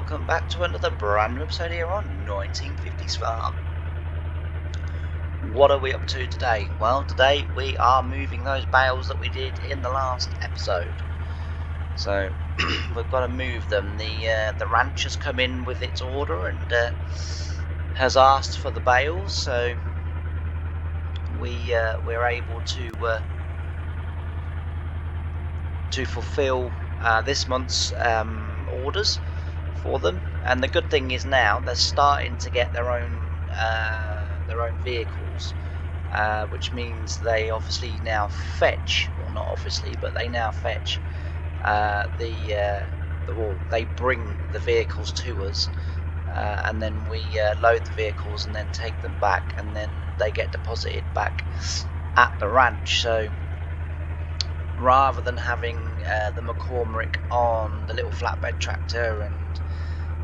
welcome back to another brand new episode here on 1950's Farm. What are we up to today? Well, today we are moving those bales that we did in the last episode. So we've got to move them. The ranch has come in with its order and has asked for the bales, so we're able to fulfill this month's orders for them. And the good thing is now they're starting to get their own vehicles, which means they obviously now fetch, well, not obviously, but they now fetch they bring the vehicles to us, and then we load the vehicles and then take them back, and then they get deposited back at the ranch. So rather than having the McCormick on the little flatbed tractor and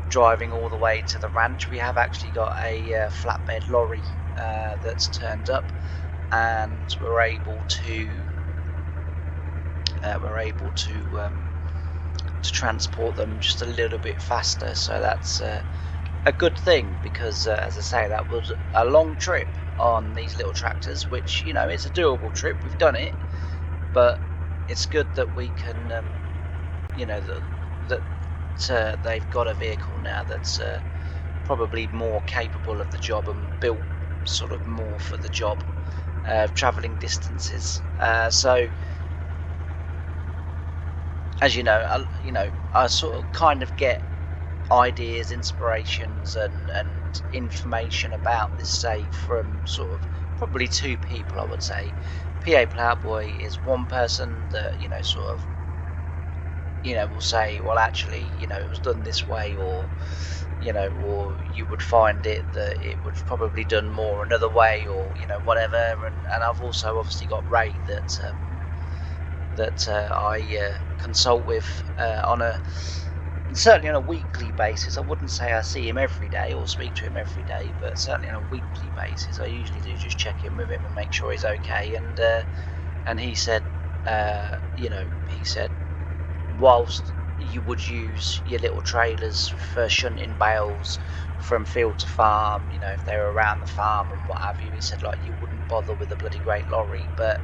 driving all the way to the ranch, we have actually got a flatbed lorry that's turned up, and we're able to transport them just a little bit faster. So that's a good thing, because as I say, that was a long trip on these little tractors, which, you know, it's a doable trip. We've done it, but it's good that we can that they've got a vehicle now that's probably more capable of the job and built sort of more for the job of travelling distances. So as you know, I sort of kind of get ideas, inspirations, and information about this save from sort of probably two people, I would say. PA Plowboy is one person that, sort of, will say, well, actually, it was done this way, or you would find it that it was probably done more another way, or whatever. And I've also obviously got Ray that I consult with certainly on a weekly basis. I wouldn't say I see him every day or speak to him every day, but certainly on a weekly basis I usually do just check in with him and make sure he's okay. And he said, whilst you would use your little trailers for shunting bales from field to farm, if they were around the farm and what have you, he said, like, you wouldn't bother with a bloody great lorry. But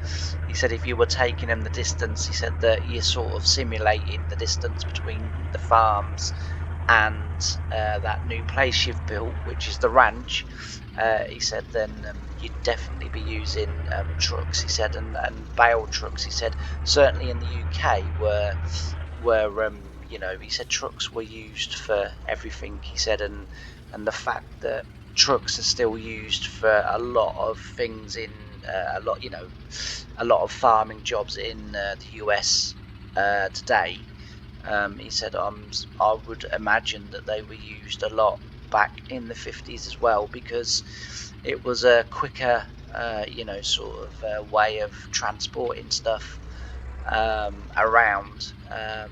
he said if you were taking them the distance, he said that you're sort of simulating the distance between the farms and that new place you've built, which is the ranch. He said then you'd definitely be using trucks, he said, and bale trucks. He said certainly in the UK where he said trucks were used for everything. He said, and the fact that trucks are still used for a lot of things in a lot of farming jobs in the US today. He said I would imagine that they were used a lot back in the 50s as well, because it was a quicker way of transporting stuff around, and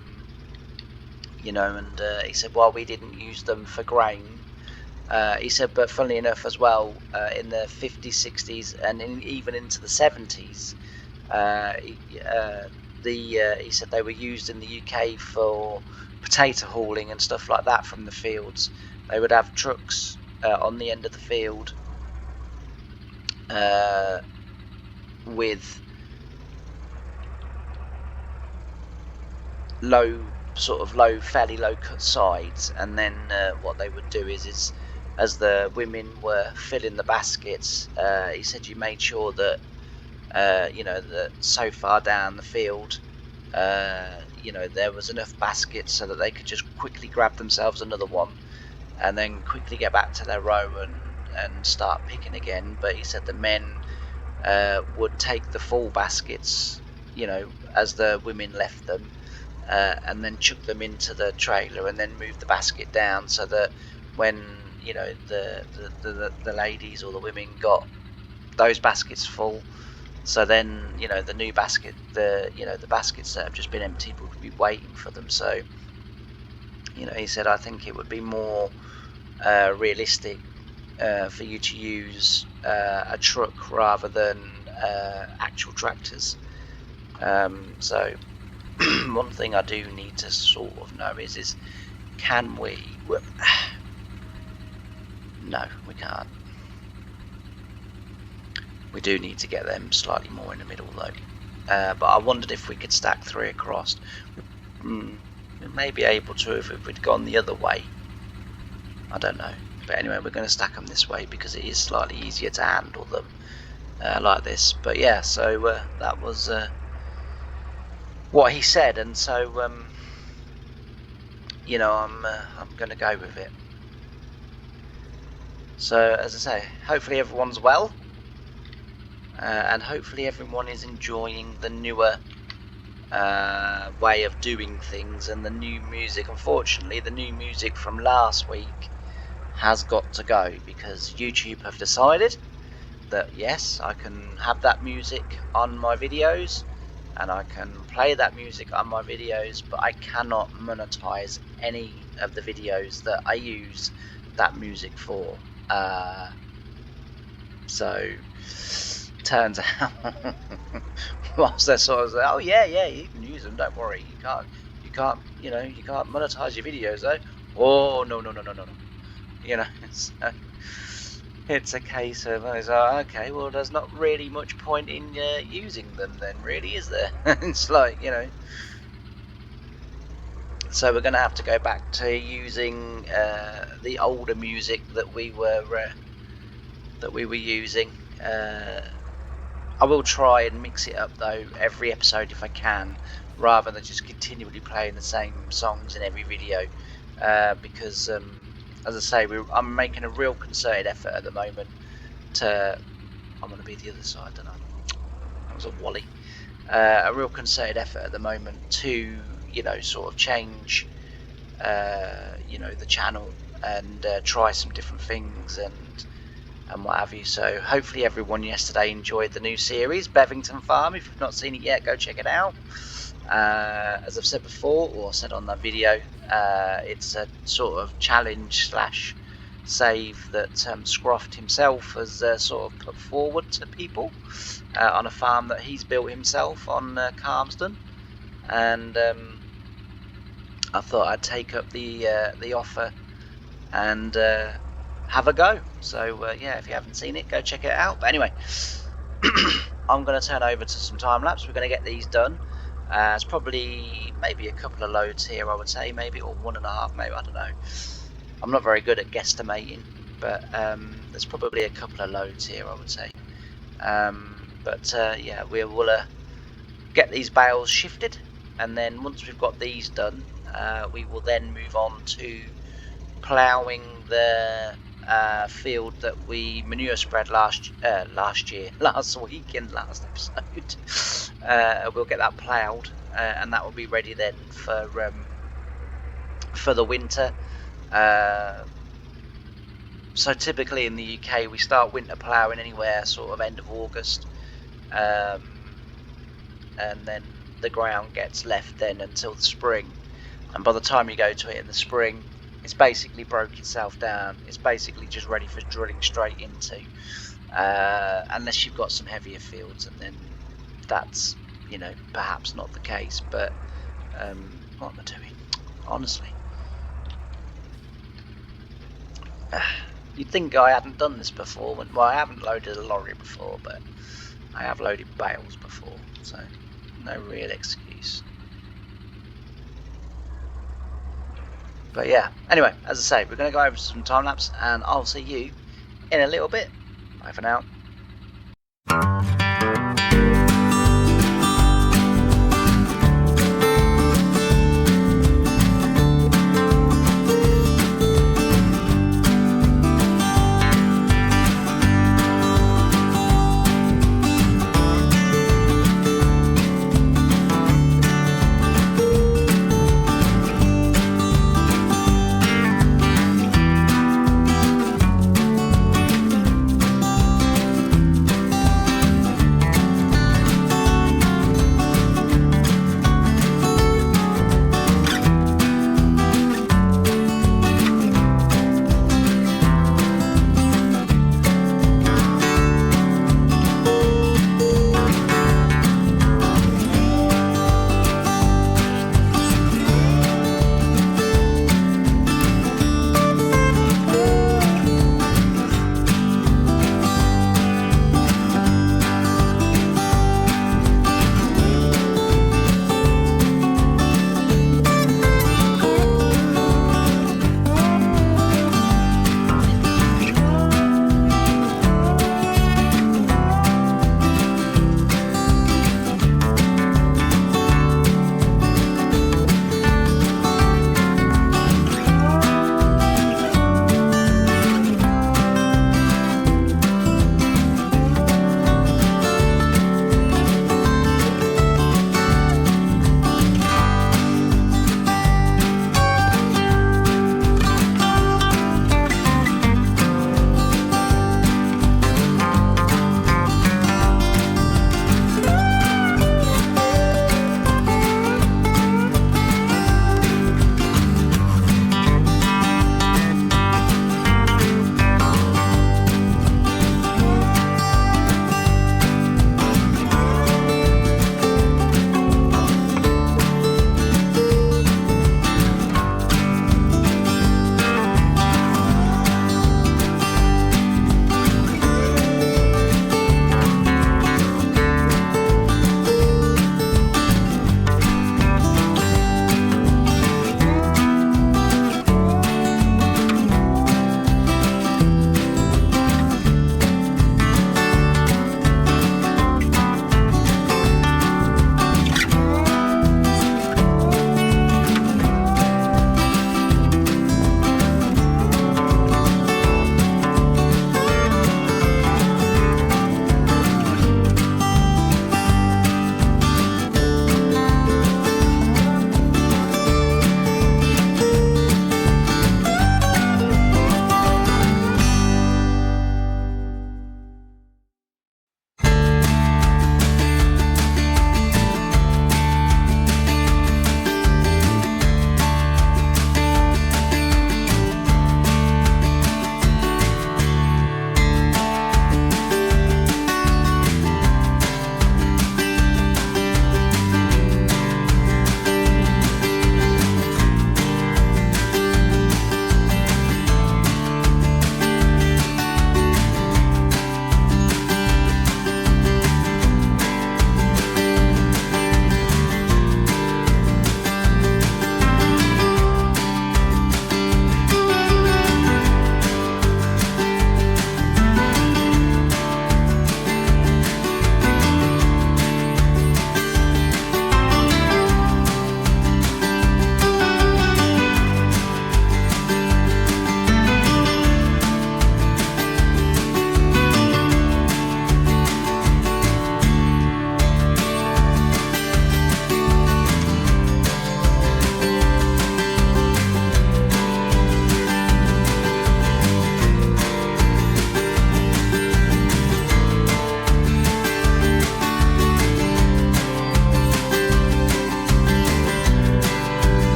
he said, well, we didn't use them for grain. He said, but funnily enough as well, in the 50s, 60s, and even into the 70s, he said they were used in the UK for potato hauling and stuff like that from the fields. They would have trucks on the end of the field with fairly low cut sides, and then what they would do is as the women were filling the baskets, he said you made sure that that so far down the field there was enough baskets so that they could just quickly grab themselves another one and then quickly get back to their row and start picking again. But he said the men would take the full baskets as the women left them, and then chuck them into the trailer and then move the basket down, so that when the ladies or the women got those baskets full, so then the new basket, the baskets that have just been emptied would be waiting for them. So he said, I think it would be more realistic for you to use a truck rather than actual tractors. So one thing I do need to sort of know is Can we? No, we can't. We do need to get them slightly more in the middle though. But I wondered if we could stack 3 across. We may be able to if we'd gone the other way. I don't know. But anyway, we're going to stack them this way because it is slightly easier to handle them like this. But yeah, so that was what he said, and so you know, I'm going to go with it. So as I say, hopefully everyone's well, and hopefully everyone is enjoying the newer way of doing things and the new music. Unfortunately, the new music from last week has got to go because YouTube have decided that yes, I can have that music on my videos and I can play that music on my videos, but I cannot monetize any of the videos that I use that music for. So turns out whilst they're sort of like, oh yeah, you can use them, don't worry, you can't you know, you can't monetize your videos though. Oh no, you know, it's a case of okay, well there's not really much point in using them then, really, is there? It's like, you know, so we're going to have to go back to using the older music that we were using. I will try and mix it up though every episode if I can, rather than just continually playing the same songs in every video, because as I say, I'm making a real concerted effort at the moment to... I'm going to be the other side, don't I? That was a wally. A real concerted effort at the moment to, you know, sort of change, you know, the channel and try some different things and what have you. So hopefully everyone yesterday enjoyed the new series, Bevington Farm. If you've not seen it yet, go check it out. As I've said before, or said on that video, it's a sort of challenge slash save that Scroft himself has sort of put forward to people on a farm that he's built himself on Calmsden, and I thought I'd take up the offer and have a go. So yeah, if you haven't seen it, go check it out. But anyway, I'm going to turn over to some time lapse. We're going to get these done. It's probably maybe a couple of loads here, I would say, maybe, or 1.5, maybe, I don't know. I'm not very good at guesstimating, but there's probably a couple of loads here, I would say. But yeah, we will get these bales shifted, and then once we've got these done, we will then move on to ploughing the field that we manure spread last week in last episode. We'll get that ploughed, and that will be ready then for the winter. So typically in the UK we start winter ploughing anywhere sort of end of August, and then the ground gets left then until the spring, and by the time you go to it in the spring, it's basically broke itself down. It's basically just ready for drilling straight into, unless you've got some heavier fields, and then that's, you know, perhaps not the case. But what am I doing, honestly? You'd think I hadn't done this before. Well, I haven't loaded a lorry before, but I have loaded bales before, so no real excuse. But yeah, anyway, as I say, we're going to go over some time lapse, and I'll see you in a little bit. Bye for now.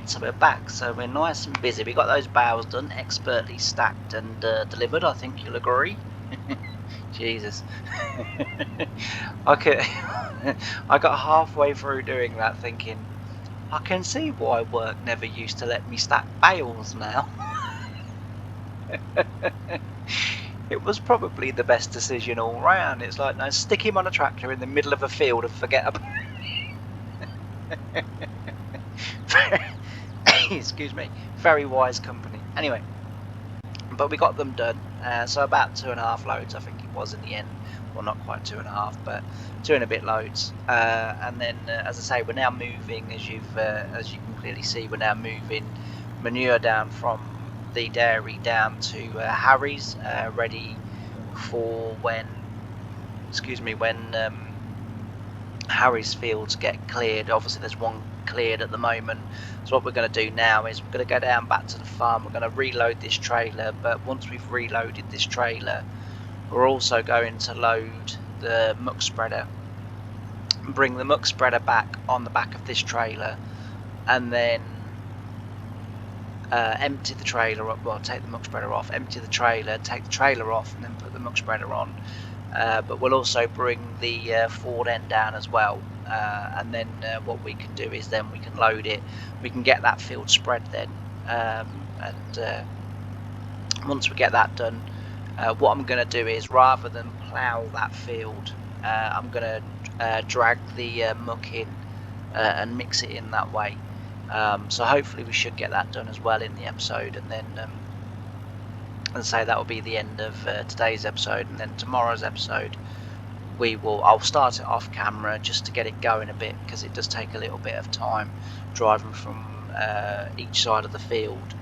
right, so we're back. So we're nice and busy. We got those bales done, expertly stacked and delivered. I think you'll agree. Jesus. Okay. I got halfway through doing that thinking, I can see why work never used to let me stack bales now. It was probably the best decision all round. It's like, no, stick him on a tractor in the middle of a field and forget about excuse me, very wise company. Anyway, but we got them done. So about 2.5 loads, I think it was in the end. Well, not quite 2.5, but 2 and a bit loads. And then, as I say, we're now moving. As you can clearly see, we're now moving manure down from the dairy down to Harry's, ready for when Harry's fields get cleared. Obviously there's one cleared at the moment, so what we're going to do now is we're going to go down back to the farm. We're going to reload this trailer, but once we've reloaded this trailer, we're also going to load the muck spreader and bring the muck spreader back on the back of this trailer, and then empty the trailer up. Well, take the muck spreader off, empty the trailer, take the trailer off, and then put the muck spreader on. But we'll also bring the forward end down as well, and then what we can do is then we can load it. We can get that field spread then, and once we get that done, what I'm going to do is, rather than plough that field, I'm going to drag the muck in and mix it in that way. So hopefully we should get that done as well in the episode, and then and say that will be the end of today's episode. And then tomorrow's episode, I'll start it off camera just to get it going a bit, because it does take a little bit of time driving from each side of the field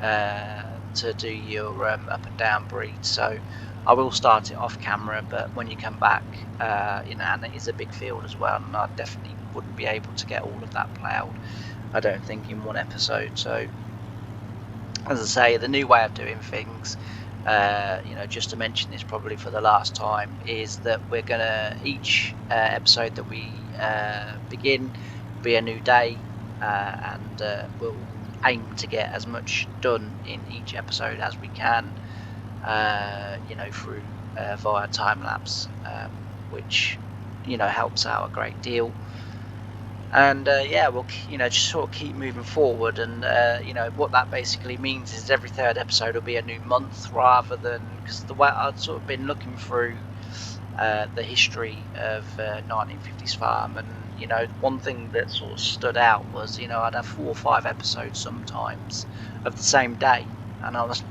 to do your up and down breed. So I will start it off camera, but when you come back, and it is a big field as well, and I definitely wouldn't be able to get all of that ploughed, I don't think, in one episode. So as I say, the new way of doing things, just to mention this probably for the last time, is that we're gonna, each episode that we begin be a new day, and we'll aim to get as much done in each episode as we can, through via time lapse, which helps out a great deal. And we'll just sort of keep moving forward, and what that basically means is every third episode will be a new month, rather than, because the way I've sort of been looking through the history of 1950's farm, and one thing that sort of stood out was I'd have 4 or 5 episodes sometimes of the same day, and I was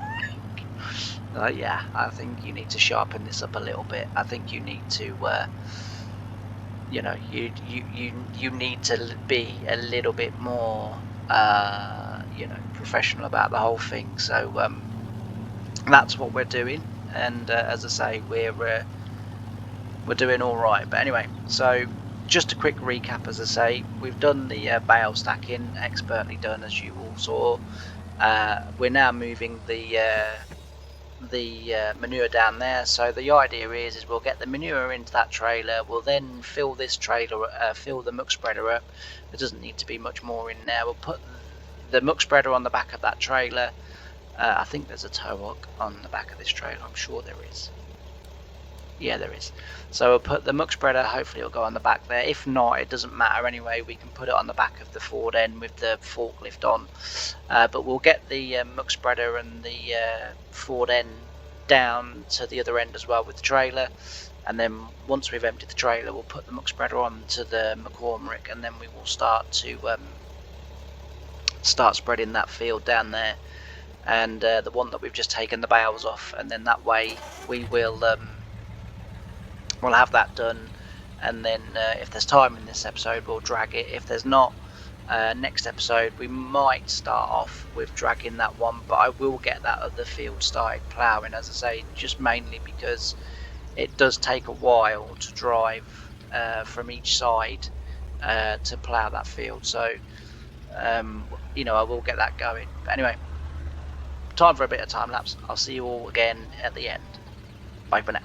like, yeah, I think you need to sharpen this up a little bit. I think you need to you need to be a little bit more professional about the whole thing. So that's what we're doing, and as I say, we're doing all right. But anyway, so just a quick recap. As I say, we've done the bale stacking, expertly done, as you all saw. We're now moving the manure down there. So the idea is we'll get the manure into that trailer. We'll then fill this trailer, fill the muck spreader up. There doesn't need to be much more in there. We'll put the muck spreader on the back of that trailer. I think there's a tow hook on the back of this trailer. I'm sure there is. Yeah, there is. So we'll put the muck spreader, hopefully it'll go on the back there. If not, it doesn't matter anyway. We can put it on the back of the forward end with the forklift on. But we'll get the muck spreader and the forward end down to the other end as well with the trailer. And then once we've emptied the trailer, we'll put the muck spreader on to the McCormick, and then we will start to start spreading that field down there. And the one that we've just taken the bales off, and then that way we will we'll have that done. And then if there's time in this episode, we'll drag it. If there's not, next episode we might start off with dragging that one, but I will get that other field started ploughing, as I say, just mainly because it does take a while to drive from each side to plough that field. So I will get that going. But anyway, time for a bit of time lapse. I'll see you all again at the end. Bye for now.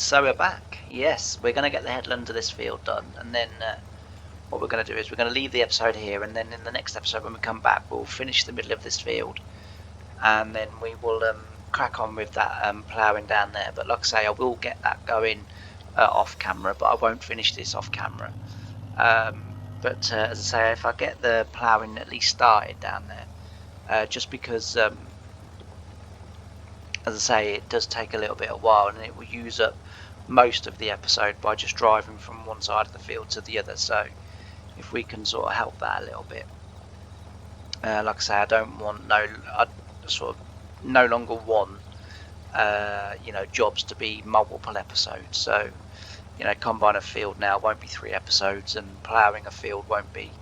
So we're back. Yes, we're going to get the headland of this field done, and then what we're going to do is we're going to leave the episode here, and then in the next episode when we come back, we'll finish the middle of this field, and then we will crack on with that ploughing down there. But like I say, I will get that going off camera, but I won't finish this off camera. But as I say, if I get the ploughing at least started down there, just because as I say, it does take a little bit of a while, and it will use up most of the episode by just driving from one side of the field to the other. So if we can sort of help that a little bit, like I say, I don't want I sort of no longer want jobs to be multiple episodes. So combine a field now won't be 3 episodes, and ploughing a field won't be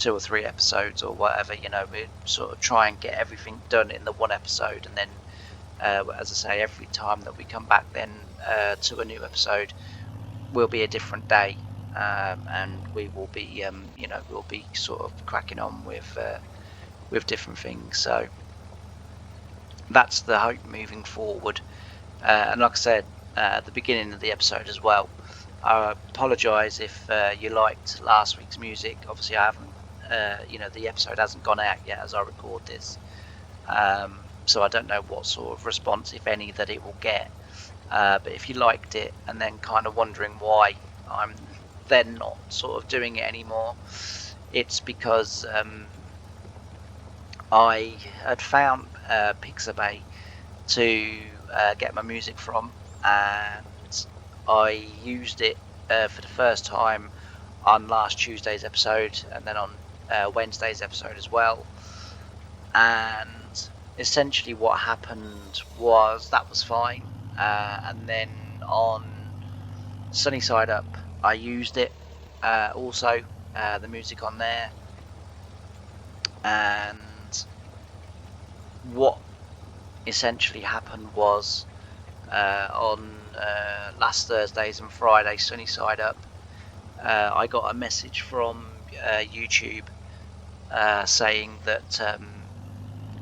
2 or 3 episodes or whatever. We sort of try and get everything done in the one episode, and then as I say, every time that we come back then to a new episode will be a different day, and we will be we'll be sort of cracking on with different things. So that's the hope moving forward. And like I said at the beginning of the episode as well, I apologise if you liked last week's music. Obviously I haven't the episode hasn't gone out yet as I record this, so I don't know what sort of response, if any, that it will get. But if you liked it and then kind of wondering why I'm then not sort of doing it anymore, it's because I had found Pixabay to get my music from, and I used it for the first time on last Tuesday's episode, and then on Wednesday's episode as well. And essentially what happened was that was fine, and then on Sunny Side Up I used it also, the music on there. And what essentially happened was on last Thursdays and Fridays Sunny Side Up, I got a message from YouTube saying that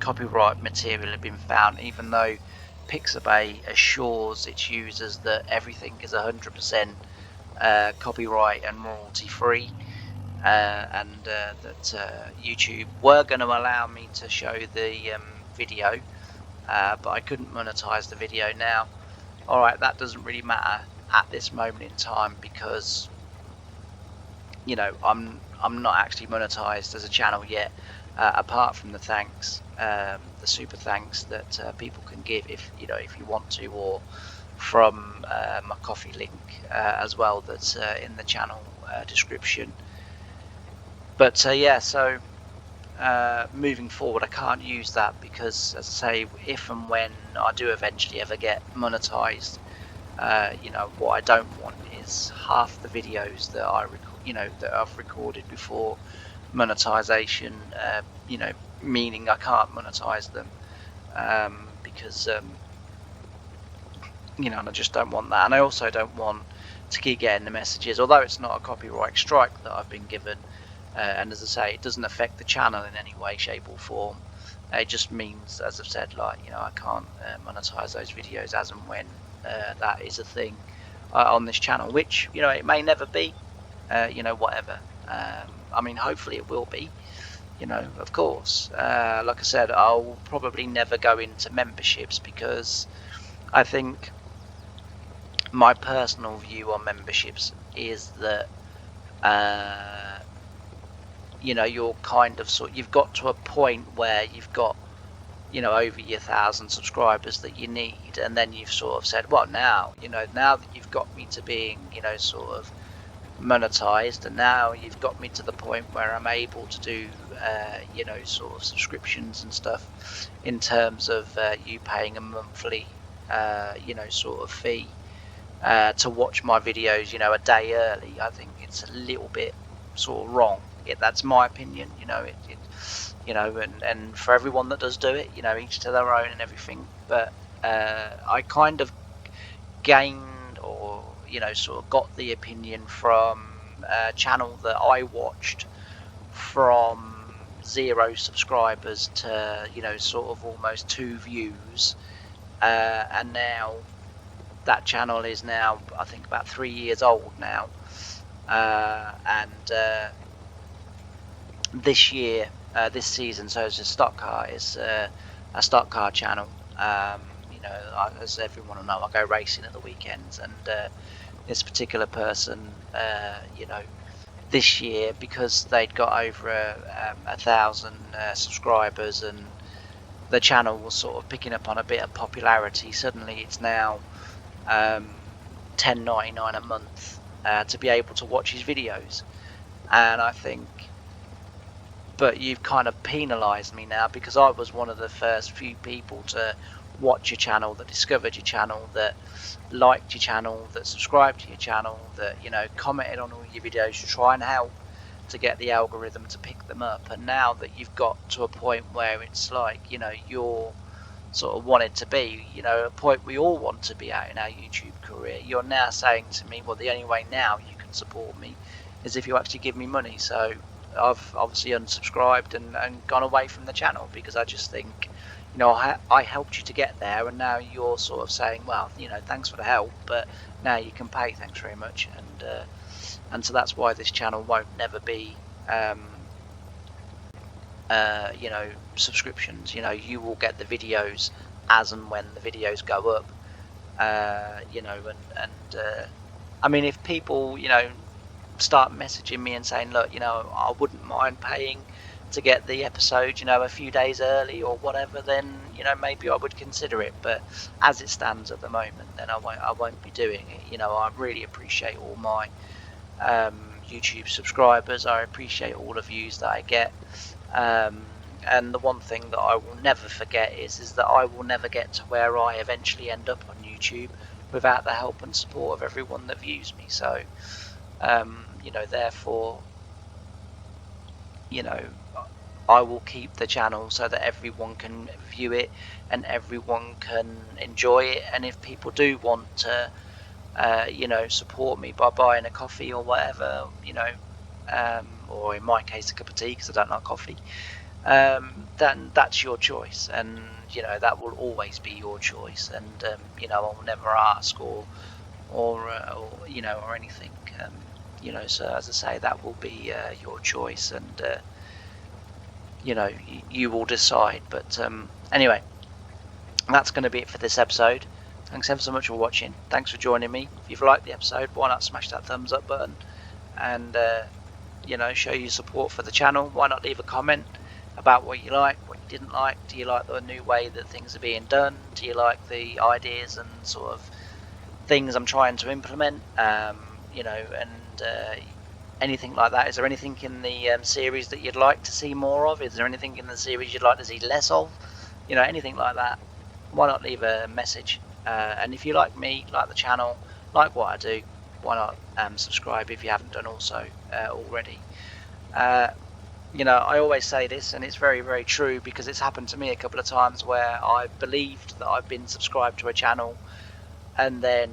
copyright material had been found, even though Pixabay assures its users that everything is 100% copyright and royalty free, and that YouTube were going to allow me to show the video, but I couldn't monetize the video. Now, alright, that doesn't really matter at this moment in time, because I'm not actually monetized as a channel yet, apart from the thanks, the super thanks that people can give if you want to, or from my coffee link as well, that's in the channel description. But yeah, so moving forward I can't use that, because as I say, if and when I do eventually ever get monetized, what I don't want is half the videos that I that I've recorded before monetization, meaning I can't monetize them, because and I just don't want that. And I also don't want to keep getting the messages, although it's not a copyright strike that I've been given, and as I say, it doesn't affect the channel in any way, shape or form. It just means, as I've said, like I can't monetize those videos as and when that is a thing on this channel, which it may never be, whatever. I mean, hopefully it will be, of course. Like I said, I'll probably never go into memberships, because I think my personal view on memberships is that you're kind of you've got to a point where you've got over your 1,000 subscribers that you need, and then you've sort of said, well, now now that you've got me to being sort of monetized, and now you've got me to the point where I'm able to do sort of subscriptions and stuff, in terms of you paying a monthly sort of fee to watch my videos a day early. I think it's a little bit sort of wrong. That's my opinion. And for everyone that does do it, each to their own and everything. But I kind of gained, or sort of got the opinion from a channel that I watched from 0 subscribers to sort of almost 2 views, and now that channel is now, I think, about 3 years old now, and this year, this season, so it's a stock car. It's a stock car channel. You know, as everyone will know, I go racing at the weekends, and this particular person, you know, this year, because they'd got over 1,000 subscribers, and the channel was sort of picking up on a bit of popularity, suddenly it's now $10.99 a month to be able to watch his videos. And I think, but you've kind of penalised me now, because I was one of the first few people to watch your channel, that discovered your channel, that liked your channel, that subscribed to your channel, that, you know, commented on all your videos to try and help to get the algorithm to pick them up. And now that you've got to a point where it's like, you know, you're sort of wanted to be, you know, a point we all want to be at in our YouTube career, you're now saying to me, well, the only way now you can support me is if you actually give me money. So I've obviously unsubscribed and gone away from the channel, because I just think, you know, I helped you to get there, and now you're sort of saying, well, you know, thanks for the help, but now you can pay, thanks very much. And so that's why this channel won't never be you know, subscriptions. You know, you will get the videos as and when the videos go up. You know, and I mean, if people, you know, start messaging me and saying, look, you know, I wouldn't mind paying to get the episode, you know, a few days early or whatever, then, you know, maybe I would consider it. But as it stands at the moment, then I won't be doing it. You know, I really appreciate all my YouTube subscribers. I appreciate all the views that I get. And the one thing that I will never forget is that I will never get to where I eventually end up on YouTube without the help and support of everyone that views me. So, you know, therefore, you know, I will keep the channel so that everyone can view it and everyone can enjoy it. And if people do want to, you know, support me by buying a coffee or whatever, you know, or in my case a cup of tea, because I don't like coffee, then that's your choice, and, you know, that will always be your choice. And you know, I'll never ask or you know, or anything, you know. So as I say, that will be your choice, and you know, you will decide. But anyway, that's going to be it for this episode. Thanks ever so much for watching. Thanks for joining me. If you've liked the episode, why not smash that thumbs up button, and you know, show your support for the channel. Why not leave a comment about what you like, what you didn't like? Do you like the new way that things are being done? Do you like the ideas and sort of things I'm trying to implement? You know, and anything like that. Is there anything in the series that you'd like to see more of? Is there anything in the series you'd like to see less of? You know, anything like that. Why not leave a message? And if you like me, like the channel, like what I do, why not subscribe if you haven't done also already. You know, I always say this, and it's very, very true, because it's happened to me a couple of times where I believed that I've been subscribed to a channel, and then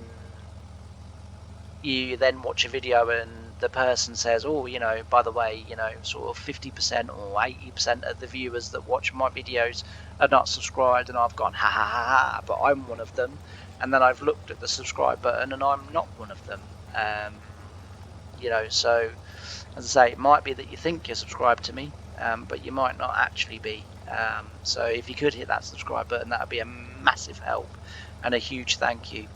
you then watch a video and the person says, oh, you know, by the way, you know, sort of 50% or 80% of the viewers that watch my videos are not subscribed, and I've gone, ha ha ha ha, but I'm one of them. And then I've looked at the subscribe button and I'm not one of them. You know, so as I say, it might be that you think you're subscribed to me, but you might not actually be. So if you could hit that subscribe button, that would be a massive help and a huge thank you.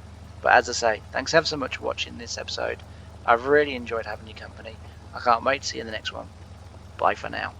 But as I say, thanks ever so much for watching this episode. I've really enjoyed having your company. I can't wait to see you in the next one. Bye for now.